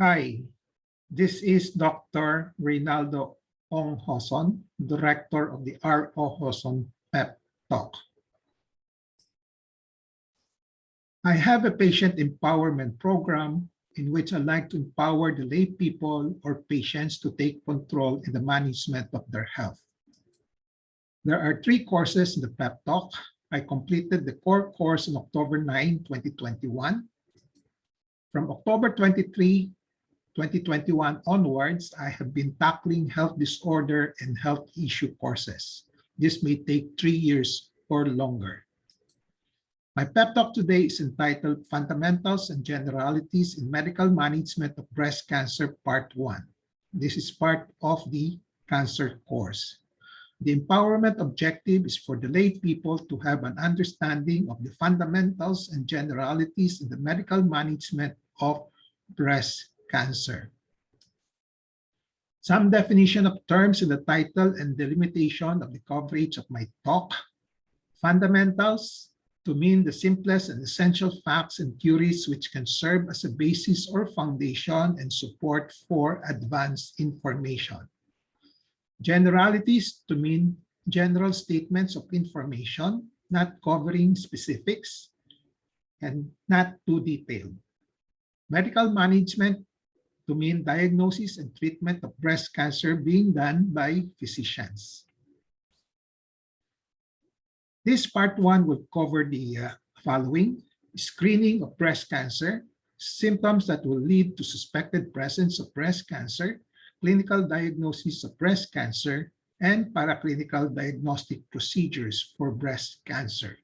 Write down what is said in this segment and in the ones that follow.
Hi, this is Dr. Reynaldo ROJoson, Director of the ROJoson PEP Talk. I have a patient empowerment program in which I like to empower the lay people or patients to take control in the management of their health. There are 3 courses in the PEP Talk. I completed the core course on October 9, 2021. From October 23, 2021 onwards, I have been tackling health disorder and health issue courses. This may take 3 years or longer. My pep talk today is entitled Fundamentals and Generalities in Medical Management of Breast Cancer, Part 1. This is part of the cancer course. The empowerment objective is for the lay people to have an understanding of the fundamentals and generalities in the medical management of breast cancer. Some definition of terms in the title and delimitation of the coverage of my talk. Fundamentals, to mean the simplest and essential facts and theories which can serve as a basis or foundation and support for advanced information. Generalities, to mean general statements of information, not covering specifics and not too detailed. Medical management, to mean diagnosis and treatment of breast cancer being done by physicians. This part 1 will cover the following: screening of breast cancer, symptoms that will lead to suspected presence of breast cancer, clinical diagnosis of breast cancer, and paraclinical diagnostic procedures for breast cancer.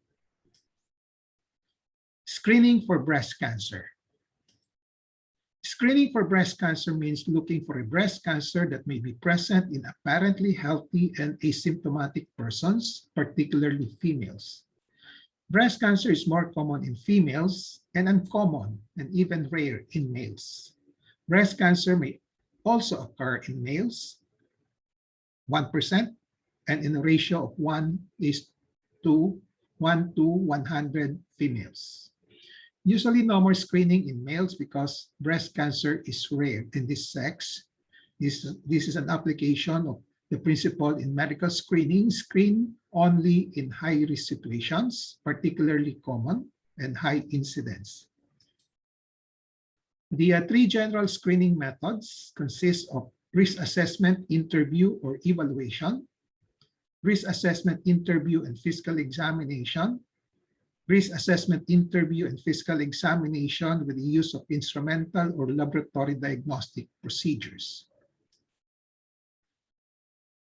Screening for breast cancer. Screening for breast cancer means looking for a breast cancer that may be present in apparently healthy and asymptomatic persons, particularly females. Breast cancer is more common in females and uncommon and even rare in males. Breast cancer may also occur in males, 1%, and in a ratio of 1 to 100 females. Usually no more screening in males because breast cancer is rare in this sex. This is an application of the principle in medical screening: screen only in high-risk situations, particularly common and high incidence. The 3 general screening methods consist of risk assessment, interview, or evaluation, risk assessment, interview, and physical examination, risk assessment, interview, and physical examination with the use of instrumental or laboratory diagnostic procedures.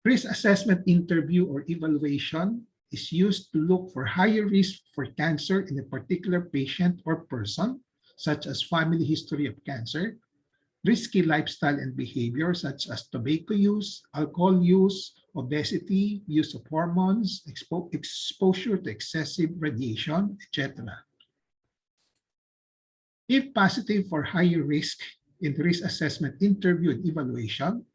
Risk assessment, interview, or evaluation is used to look for higher risk for cancer in a particular patient or person, such as family history of cancer, risky lifestyle and behavior such as tobacco use, alcohol use, obesity, use of hormones, exposure to excessive radiation, etc. If positive for higher risk in the risk assessment, interview, and evaluation,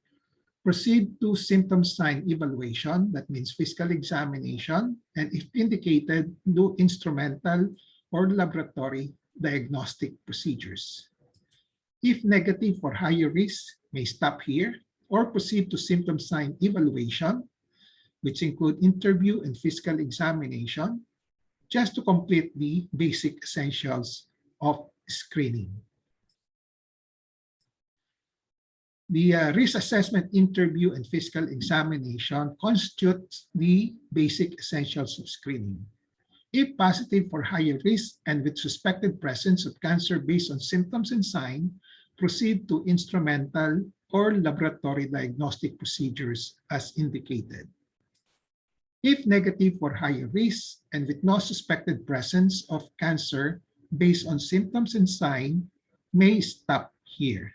proceed to symptom sign evaluation, that means physical examination, and if indicated, do instrumental or laboratory diagnostic procedures. If negative for higher risk, may stop here or proceed to symptom sign evaluation, which include interview and physical examination, just to complete the basic essentials of screening. The risk assessment, interview, and physical examination constitutes the basic essentials of screening. If positive for higher risk and with suspected presence of cancer based on symptoms and sign, proceed to instrumental or laboratory diagnostic procedures as indicated. If negative for higher risk and with no suspected presence of cancer based on symptoms and sign, may stop here.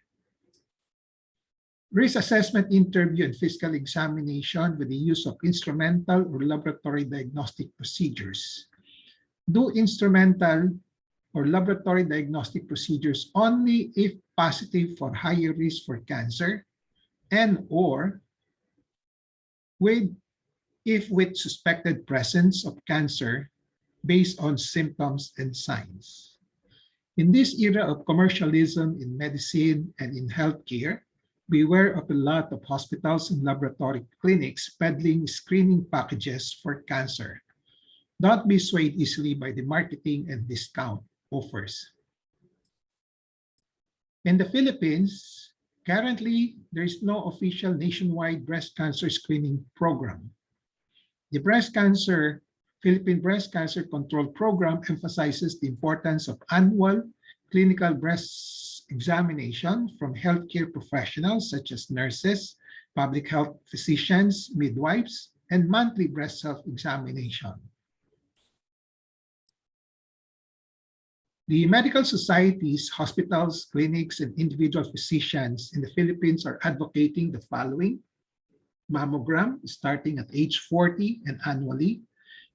Risk assessment, interview, and physical examination with the use of instrumental or laboratory diagnostic procedures. Do instrumental or laboratory diagnostic procedures only if positive for higher risk for cancer and or if with suspected presence of cancer based on symptoms and signs. In this era of commercialism in medicine and in healthcare, beware of a lot of hospitals and laboratory clinics peddling screening packages for cancer. Don't be swayed easily by the marketing and discount offers. In the Philippines, currently, there is no official nationwide breast cancer screening program. The Philippine Breast Cancer Control Program emphasizes the importance of annual clinical breast examination from healthcare professionals such as nurses, public health physicians, midwives, and monthly breast self-examination. The medical societies, hospitals, clinics, and individual physicians in the Philippines are advocating the following: mammogram starting at age 40 and annually,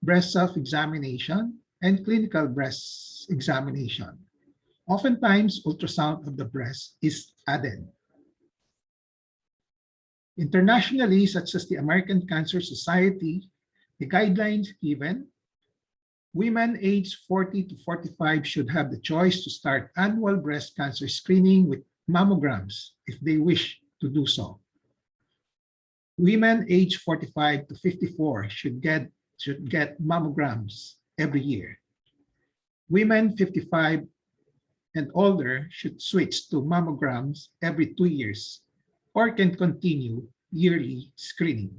breast self-examination, and clinical breast examination. Oftentimes, ultrasound of the breast is added. Internationally, such as the American Cancer Society, the guidelines given: women aged 40 to 45 should have the choice to start annual breast cancer screening with mammograms if they wish to do so. Women aged 45 to 54 should get mammograms every year. Women 55 and older should switch to mammograms every 2 years or can continue yearly screening.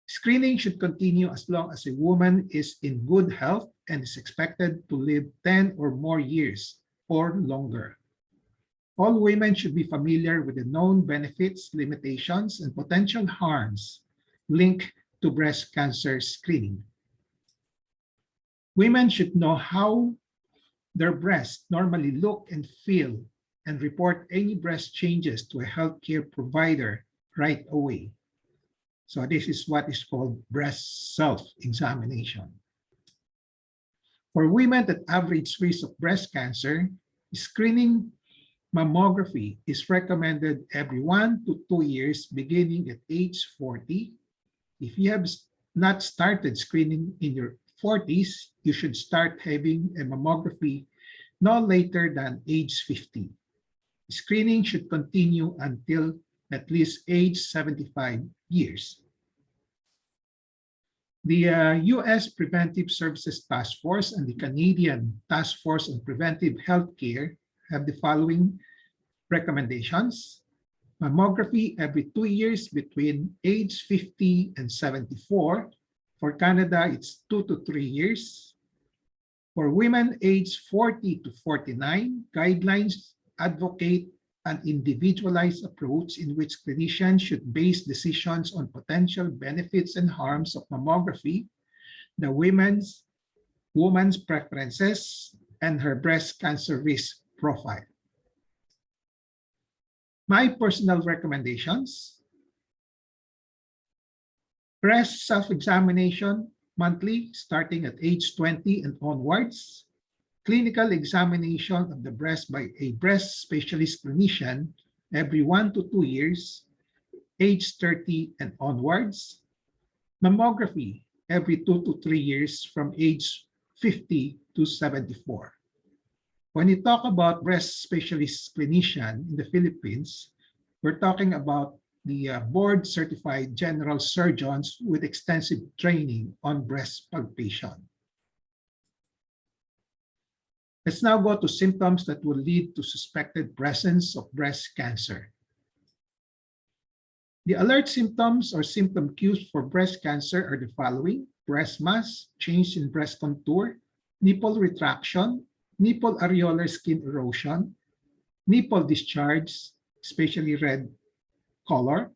Screening should continue as long as a woman is in good health and is expected to live 10 or more years or longer. All women should be familiar with the known benefits, limitations, and potential harms linked to breast cancer screening. Women should know how their breasts normally look and feel and report any breast changes to a healthcare provider right away. So this is what is called breast self-examination. For women at average risk of breast cancer, screening mammography is recommended every 1 to 2 years beginning at age 40. If you have not started screening in your 40s, you should start having a mammography no later than age 50. Screening should continue until at least age 75 years. The U.S. Preventive Services Task Force and the Canadian Task Force on Preventive Healthcare have the following recommendations: mammography every 2 years between age 50 and 74. For Canada, it's 2 to 3 years. For women aged 40 to 49, guidelines advocate an individualized approach in which clinicians should base decisions on potential benefits and harms of mammography, the woman's preferences, and her breast cancer risk profile. My personal recommendations: breast self-examination monthly starting at age 20 and onwards, clinical examination of the breast by a breast specialist clinician every 1 to 2 years, age 30 and onwards, mammography every 2 to 3 years from age 50 to 74. When you talk about breast specialist clinician in the Philippines, we're talking about the board-certified general surgeons with extensive training on breast palpation. Let's now go to symptoms that will lead to suspected presence of breast cancer. The alert symptoms or symptom cues for breast cancer are the following: breast mass, change in breast contour, nipple retraction, nipple areolar skin erosion, nipple discharge, especially red color,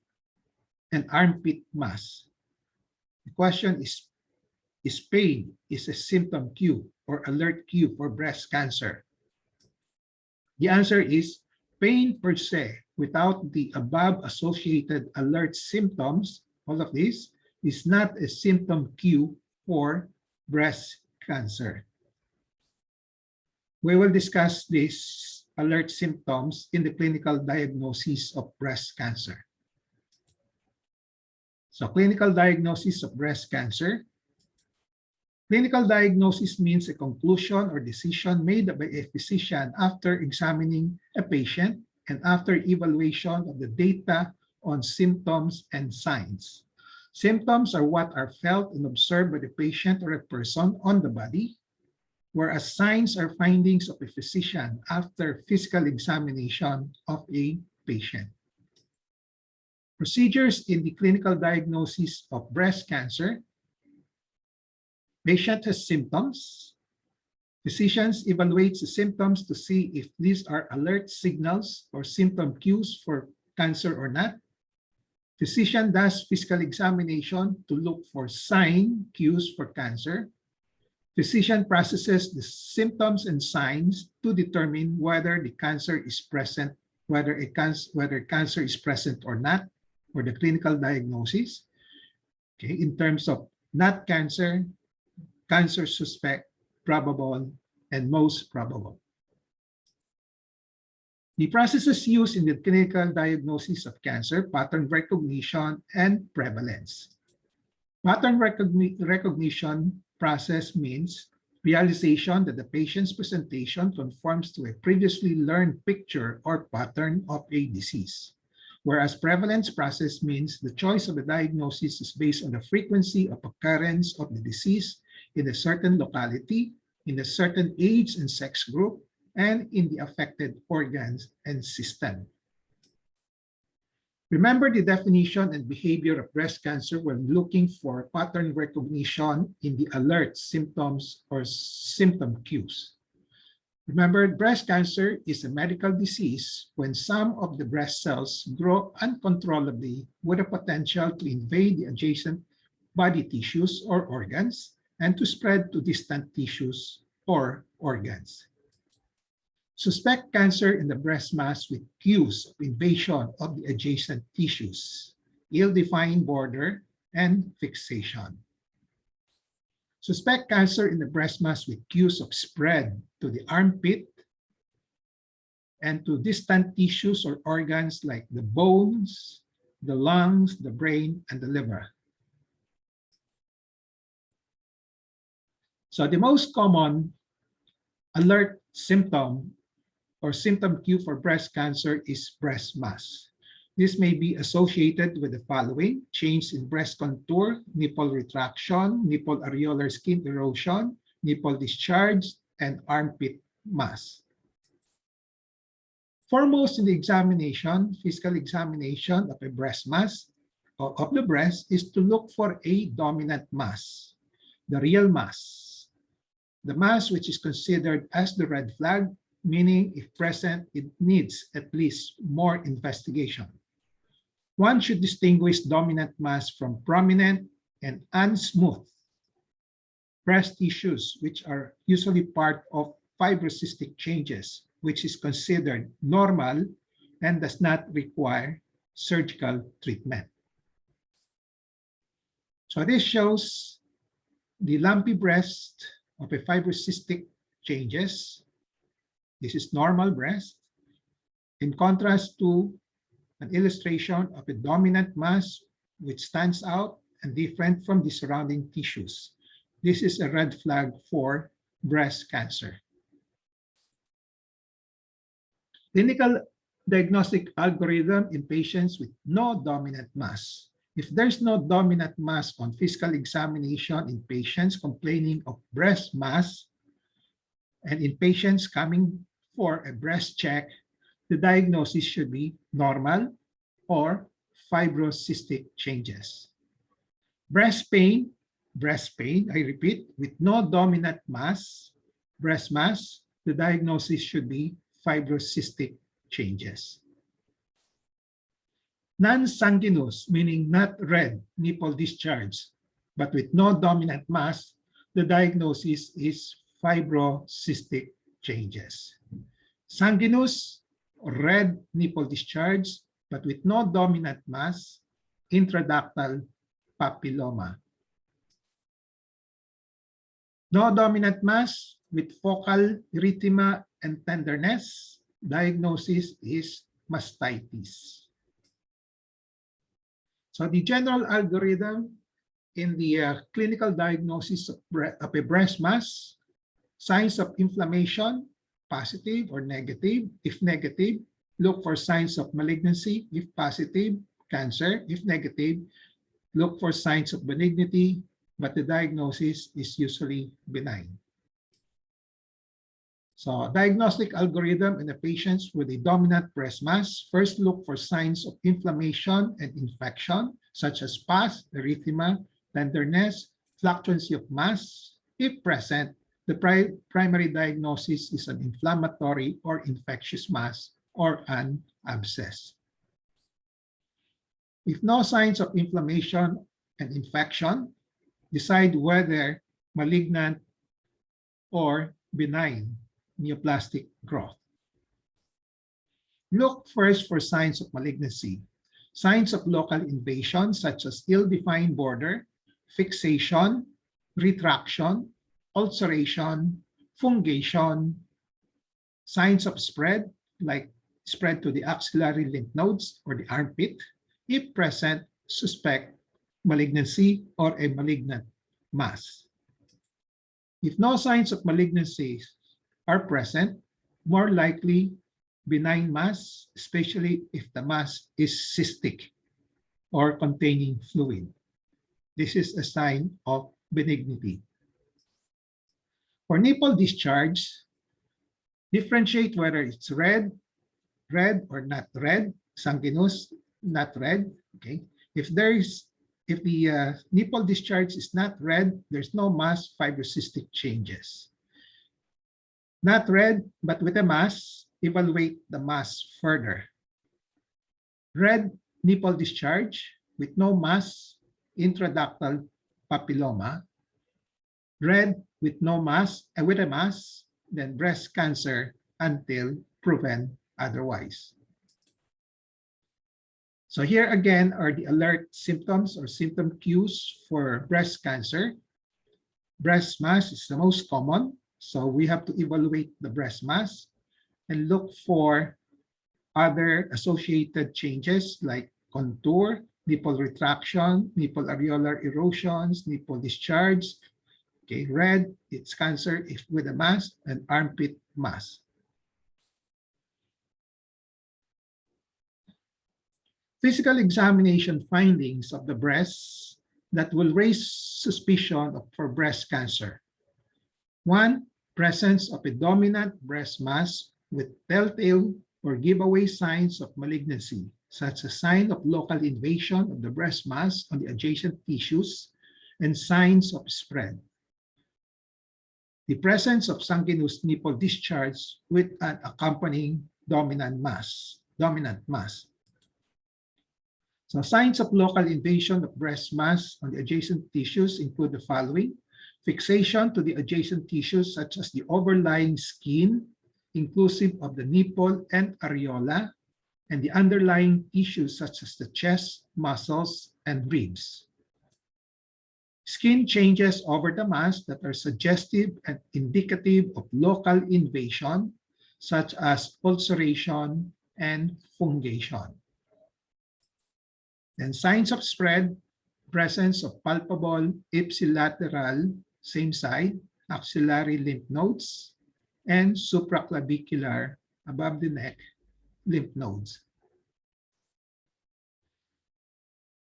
and armpit mass. The question is pain a symptom cue or alert cue for breast cancer? The answer is pain per se without the above associated alert symptoms, all of this, is not a symptom cue for breast cancer. We will discuss these alert symptoms in the clinical diagnosis of breast cancer. So clinical diagnosis of breast cancer. Clinical diagnosis means a conclusion or decision made by a physician after examining a patient and after evaluation of the data on symptoms and signs. Symptoms are what are felt and observed by the patient or a person on the body, whereas signs are findings of a physician after physical examination of a patient. Procedures in the clinical diagnosis of breast cancer. Patient has symptoms. Physicians evaluate the symptoms to see if these are alert signals or symptom cues for cancer or not. Physician does physical examination to look for sign cues for cancer. Physician processes the symptoms and signs to determine whether the cancer is present, whether cancer is present or not, or the clinical diagnosis. Okay, in terms of not cancer, cancer suspect, probable, and most probable. The processes used in the clinical diagnosis of cancer: pattern recognition and prevalence. Pattern recognition process means realization that the patient's presentation conforms to a previously learned picture or pattern of a disease. Whereas prevalence process means the choice of a diagnosis is based on the frequency of occurrence of the disease in a certain locality, in a certain age and sex group, and in the affected organs and system. Remember the definition and behavior of breast cancer when looking for pattern recognition in the alert symptoms or symptom cues. Remember, breast cancer is a medical disease when some of the breast cells grow uncontrollably with a potential to invade the adjacent body tissues or organs and to spread to distant tissues or organs. Suspect cancer in the breast mass with cues of invasion of the adjacent tissues, ill-defined border, and fixation. Suspect cancer in the breast mass with cues of spread to the armpit and to distant tissues or organs like the bones, the lungs, the brain, and the liver. So the most common alert symptom or symptom cue for breast cancer is breast mass. This may be associated with the following: change in breast contour, nipple retraction, nipple areolar skin erosion, nipple discharge, and armpit mass. Foremost in the examination, physical examination of a breast mass or of the breast is to look for a dominant mass, the real mass. The mass which is considered as the red flag, meaning if present, it needs at least more investigation. One should distinguish dominant mass from prominent and unsmooth breast tissues, which are usually part of fibrocystic changes, which is considered normal and does not require surgical treatment. So this shows the lumpy breast of a fibrocystic changes. This is normal breast, in contrast to an illustration of a dominant mass which stands out and different from the surrounding tissues. This is a red flag for breast cancer. Clinical diagnostic algorithm in patients with no dominant mass. If there's no dominant mass on physical examination in patients complaining of breast mass and in patients coming for a breast check, the diagnosis should be normal or fibrocystic changes. Breast pain, I repeat, with no dominant mass, breast mass, the diagnosis should be fibrocystic changes. Non-sanguinous, meaning not red, nipple discharge, but with no dominant mass, the diagnosis is fibrocystic changes. Sanguinous, red nipple discharge, but with no dominant mass, intraductal papilloma. No dominant mass with focal erythema and tenderness, diagnosis is mastitis. So the general algorithm in the clinical diagnosis of a breast mass, signs of inflammation, positive or negative. If negative, look for signs of malignancy. If positive, cancer. If negative, look for signs of benignity, but the diagnosis is usually benign. So, diagnostic algorithm in the patients with a dominant breast mass, first look for signs of inflammation and infection, such as pus, erythema, tenderness, fluctuancy of mass. If present, the primary diagnosis is an inflammatory or infectious mass or an abscess. If no signs of inflammation and infection, decide whether malignant or benign neoplastic growth. Look first for signs of malignancy. Signs of local invasion, such as ill-defined border, fixation, retraction, ulceration, fungation. Signs of spread, like spread to the axillary lymph nodes or the armpit. If present, suspect malignancy or a malignant mass. If no signs of malignancy are present, more likely benign mass, especially if the mass is cystic or containing fluid. This is a sign of benignity. For nipple discharge, differentiate whether it's red or not red, sanguinous, not red. Okay. If the nipple discharge is not red, there's no mass fibrocystic changes. Not red, but with a mass, evaluate the mass further. Red nipple discharge with no mass, intraductal papilloma. Red with no mass, with a mass, then breast cancer until proven otherwise. So here again are the alert symptoms or symptom cues for breast cancer. Breast mass is the most common, so we have to evaluate the breast mass and look for other associated changes like contour, nipple retraction, nipple areolar erosions, nipple discharge. Okay, red, it's cancer if with a mass, and armpit mass. Physical examination findings of the breasts that will raise suspicion for breast cancer. 1, presence of a dominant breast mass with telltale or giveaway signs of malignancy, such as sign of local invasion of the breast mass on the adjacent tissues and signs of spread. The presence of sanguinous nipple discharge with an accompanying dominant mass. So signs of local invasion of breast mass on the adjacent tissues include the following: fixation to the adjacent tissues such as the overlying skin, inclusive of the nipple and areola, and the underlying tissues such as the chest, muscles, and ribs. Skin changes over the mass that are suggestive and indicative of local invasion, such as ulceration and fungation. And signs of spread, presence of palpable ipsilateral, same side, axillary lymph nodes, and supraclavicular, above the neck, lymph nodes.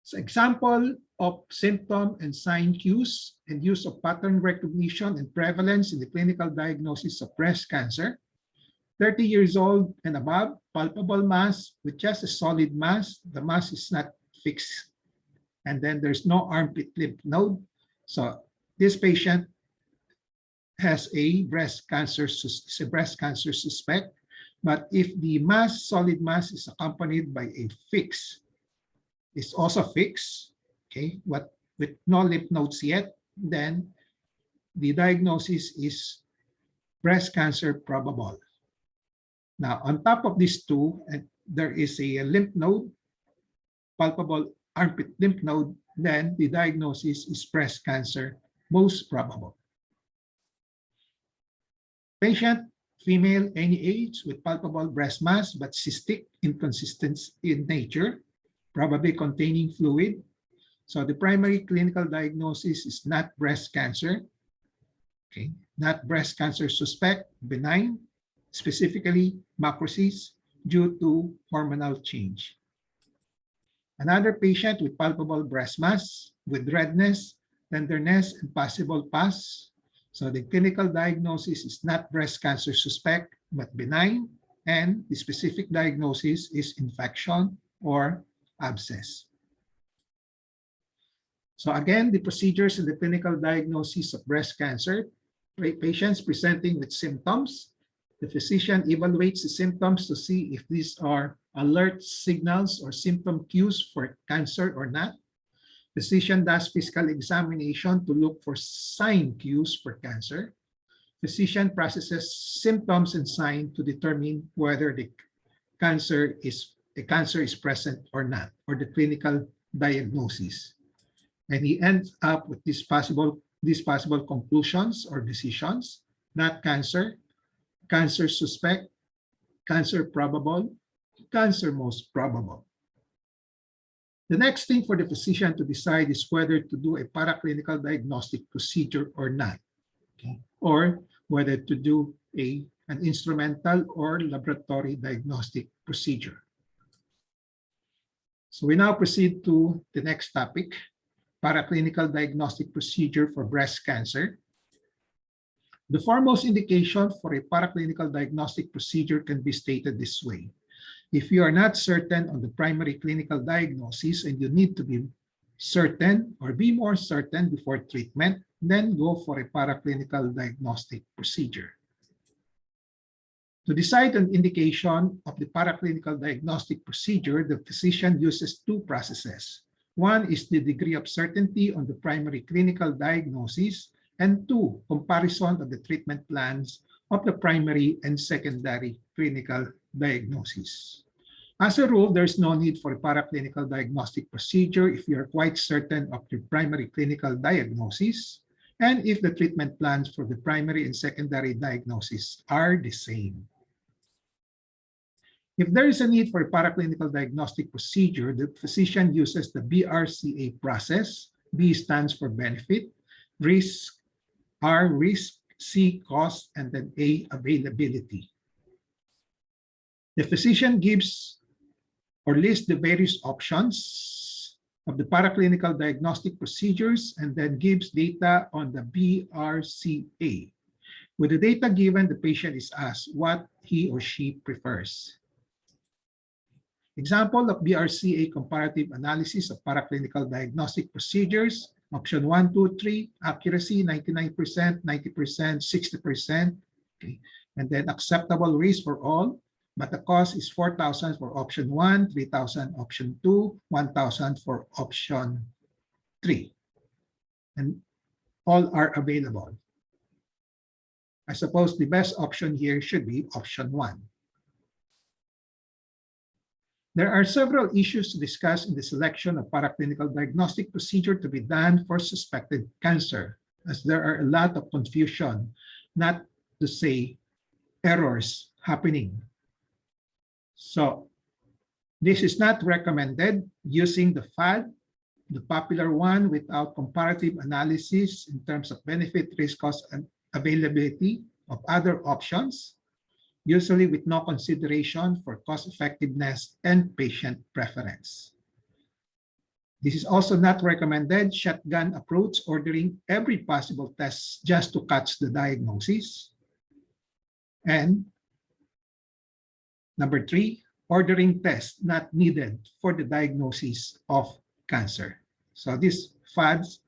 So example of symptom and sign cues and use of pattern recognition and prevalence in the clinical diagnosis of breast cancer. 30 years old and above, palpable mass with just a solid mass. The mass is not fixed. And then there's no armpit lymph node. So this patient has a breast cancer suspect. But if the mass, solid mass, is accompanied by a fix, it's also fixed, okay, but with no lymph nodes yet, then the diagnosis is breast cancer probable. Now, on top of these two, there is a lymph node, palpable armpit lymph node, then the diagnosis is breast cancer most probable. Patient, female, any age, with palpable breast mass but cystic, inconsistent in nature, probably containing fluid. So the primary clinical diagnosis is not breast cancer, okay, not breast cancer suspect, benign, specifically macrocyst due to hormonal change. Another patient with palpable breast mass, with redness, tenderness, and possible pus. So the clinical diagnosis is not breast cancer suspect, but benign, and the specific diagnosis is infection or abscess. So again, the procedures in the clinical diagnosis of breast cancer, patients presenting with symptoms, the physician evaluates the symptoms to see if these are alert signals or symptom cues for cancer or not. Physician does physical examination to look for sign cues for cancer. Physician processes symptoms and signs to determine whether the cancer is present or not, or the clinical diagnosis. And he ends up with these possible conclusions or decisions: not cancer, cancer suspect, cancer probable, cancer most probable. The next thing for the physician to decide is whether to do a paraclinical diagnostic procedure or not, okay? Or whether to do an instrumental or laboratory diagnostic procedure. So we now proceed to the next topic, paraclinical diagnostic procedure for breast cancer. The foremost indication for a paraclinical diagnostic procedure can be stated this way. If you are not certain on the primary clinical diagnosis and you need to be certain or be more certain before treatment, then go for a paraclinical diagnostic procedure. To decide an indication of the paraclinical diagnostic procedure, the physician uses two processes. One is the degree of certainty on the primary clinical diagnosis, and two, comparison of the treatment plans of the primary and secondary clinical diagnosis. As a rule, there is no need for a paraclinical diagnostic procedure if you are quite certain of your primary clinical diagnosis and if the treatment plans for the primary and secondary diagnosis are the same. If there is a need for a paraclinical diagnostic procedure, the physician uses the BRCA process. B stands for benefit, risk, R risk, C cost, and then A availability. The physician gives or lists the various options of the paraclinical diagnostic procedures and then gives data on the BRCA. With the data given, the patient is asked what he or she prefers. Example of BRCA comparative analysis of paraclinical diagnostic procedures: option 1, 2, 3, accuracy 99%, 90%, 60%, okay. And then acceptable risk for all, but the cost is 4,000 for option 1, 3,000 option 2, 1,000 for option 3. And all are available. I suppose the best option here should be option 1. There are several issues to discuss in the selection of paraclinical diagnostic procedure to be done for suspected cancer, as there are a lot of confusion, not to say errors happening. So this is not recommended using the FAD, the popular one, without comparative analysis in terms of benefit, risk, cost, and availability of other options, usually with no consideration for cost effectiveness and patient preference. This is also not recommended shotgun approach, ordering every possible test just to catch the diagnosis. And number 3, ordering tests not needed for the diagnosis of cancer. So these fads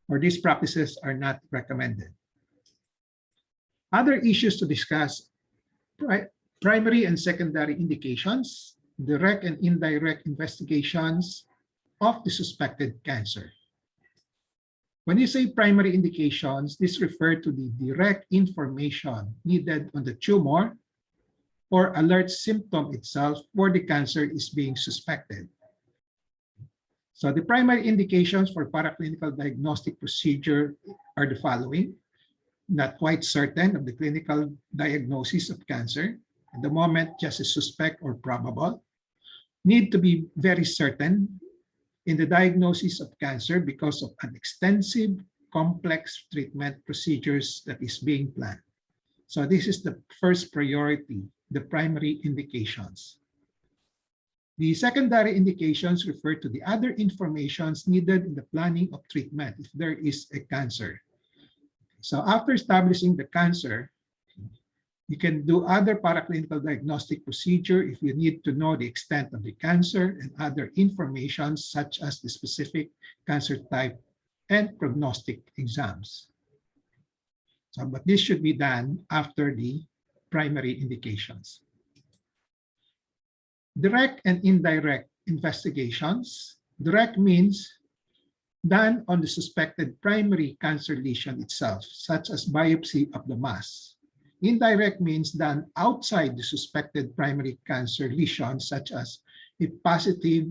or these practices are not recommended. Other issues to discuss: primary and secondary indications, direct and indirect investigations of the suspected cancer. When you say primary indications, this refers to the direct information needed on the tumor or alert symptom itself where the cancer is being suspected. So the primary indications for paraclinical diagnostic procedure are the following: not quite certain of the clinical diagnosis of cancer, at the moment just a suspect or probable, need to be very certain in the diagnosis of cancer because of an extensive, complex treatment procedures that is being planned. So this is the first priority, the primary indications. The secondary indications refer to the other informations needed in the planning of treatment if there is a cancer. So after establishing the cancer, you can do other paraclinical diagnostic procedure if you need to know the extent of the cancer and other information such as the specific cancer type and prognostic exams. So, but this should be done after the primary indications. Direct and indirect investigations. Direct means done on the suspected primary cancer lesion itself, such as biopsy of the mass. Indirect means done outside the suspected primary cancer lesion, such as if positive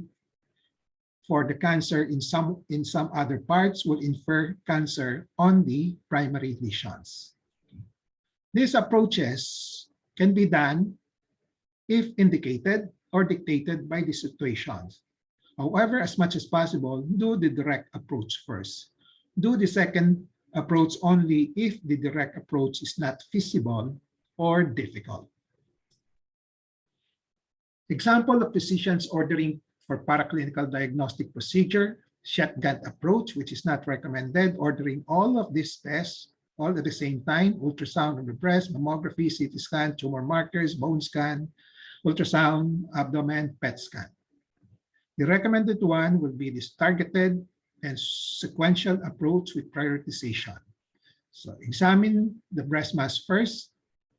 for the cancer in some other parts will infer cancer on the primary lesions. These approaches can be done if indicated or dictated by the situations. However, as much as possible, do the direct approach first. Do the second approach only if the direct approach is not feasible or difficult. Example of physicians ordering for paraclinical diagnostic procedure, shotgun approach, which is not recommended, ordering all of these tests all at the same time, ultrasound of the breast, mammography, CT scan, tumor markers, bone scan, ultrasound, abdomen, PET scan. The recommended one will be this targeted and sequential approach with prioritization. So examine the breast mass first,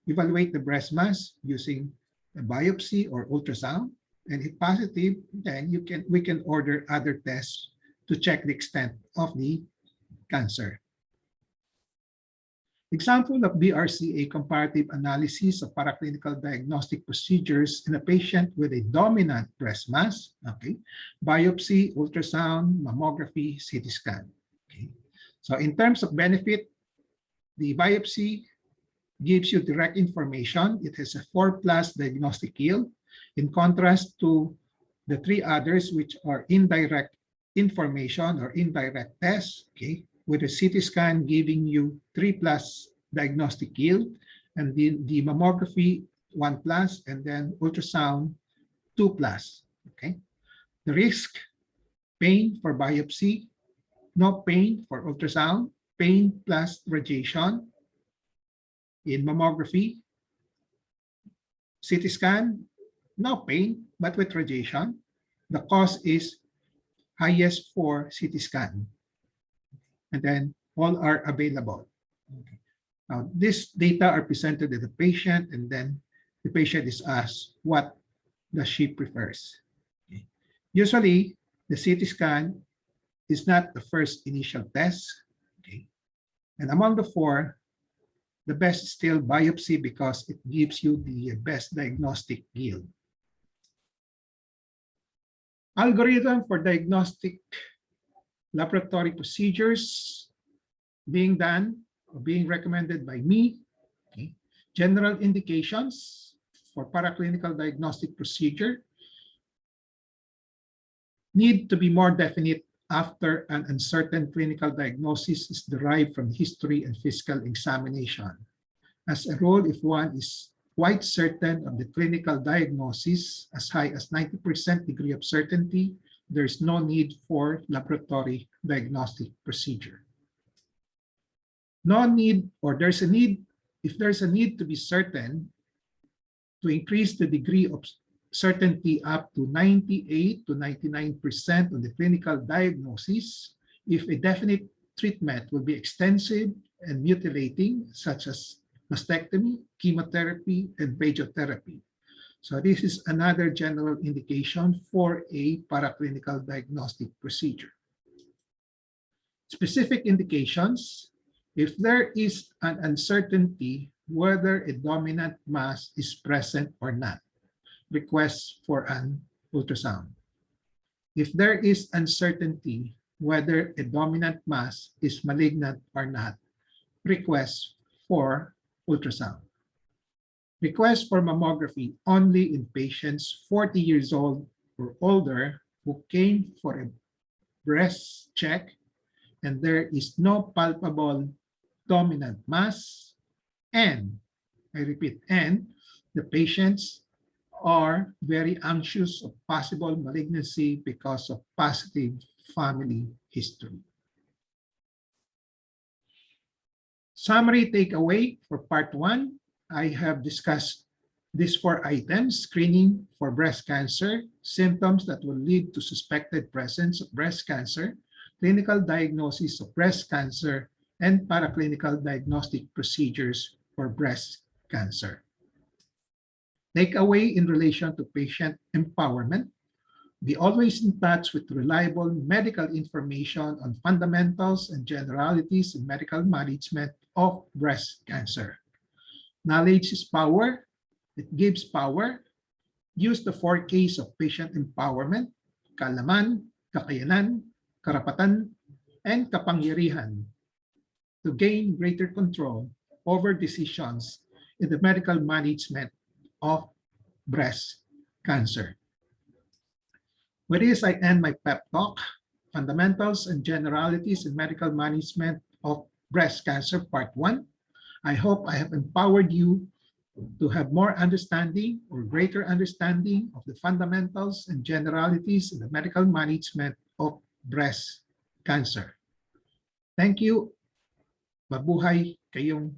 evaluate the breast mass using a biopsy or ultrasound, and if positive, then we can order other tests to check the extent of the cancer. Example of BRCA comparative analysis of paraclinical diagnostic procedures in a patient with a dominant breast mass, okay, biopsy, ultrasound, mammography, CT scan. Okay. So in terms of benefit, the biopsy gives you direct information. It has a 4+ diagnostic yield, in contrast to the 3 others, which are indirect information or indirect tests, okay, with a CT scan giving you 3+ diagnostic yield, and the mammography 1+, and then ultrasound 2+. Okay, the risk: pain for biopsy, no pain for ultrasound, pain plus radiation. In mammography, CT scan, no pain, but with radiation. The cost is highest for CT scan. And then all are available. Okay. Now, this data are presented to the patient, and then the patient is asked what does she prefers. Okay. Usually, the CT scan is not the first initial test. Okay. And among the 4, the best is still biopsy because it gives you the best diagnostic yield. Algorithm for diagnostic laboratory procedures being done or being recommended by me. Okay. General indications for paraclinical diagnostic procedure need to be more definite after an uncertain clinical diagnosis is derived from history and physical examination. As a rule, if one is quite certain of the clinical diagnosis, as high as 90% degree of certainty, there is no need for laboratory diagnostic procedure. No need, or there's a need, if there's a need to be certain, to increase the degree of certainty up to 98 to 99% on the clinical diagnosis, if a definite treatment will be extensive and mutilating, such as mastectomy, chemotherapy, and radiotherapy. So this is another general indication for a paraclinical diagnostic procedure. Specific indications: if there is an uncertainty whether a dominant mass is present or not, request for an ultrasound. If there is uncertainty whether a dominant mass is malignant or not, request for ultrasound. Request for mammography only in patients 40 years old or older who came for a breasts checked, and there is no palpable dominant mass, and, I repeat, and the patients are very anxious of possible malignancy because of positive family history. Summary takeaway for part 1. I have discussed these 4 items: screening for breast cancer, symptoms that will lead to suspected presence of breast cancer, clinical diagnosis of breast cancer, and paraclinical diagnostic procedures for breast cancer. Takeaway in relation to patient empowerment: be always in touch with reliable medical information on fundamentals and generalities in medical management of breast cancer. Knowledge is power. It gives power. Use the 4 Ks of patient empowerment: kaalaman, kakayanan, karapatan, and kapangyarihan to gain greater control over decisions in the medical management of breast cancer. With this, I end my pep talk, Fundamentals and Generalities in Medical Management of Breast Cancer, Part 1. I hope I have empowered you to have more understanding or greater understanding of the fundamentals and generalities in the medical management of breast cancer. Thank you. Mabuhay kayong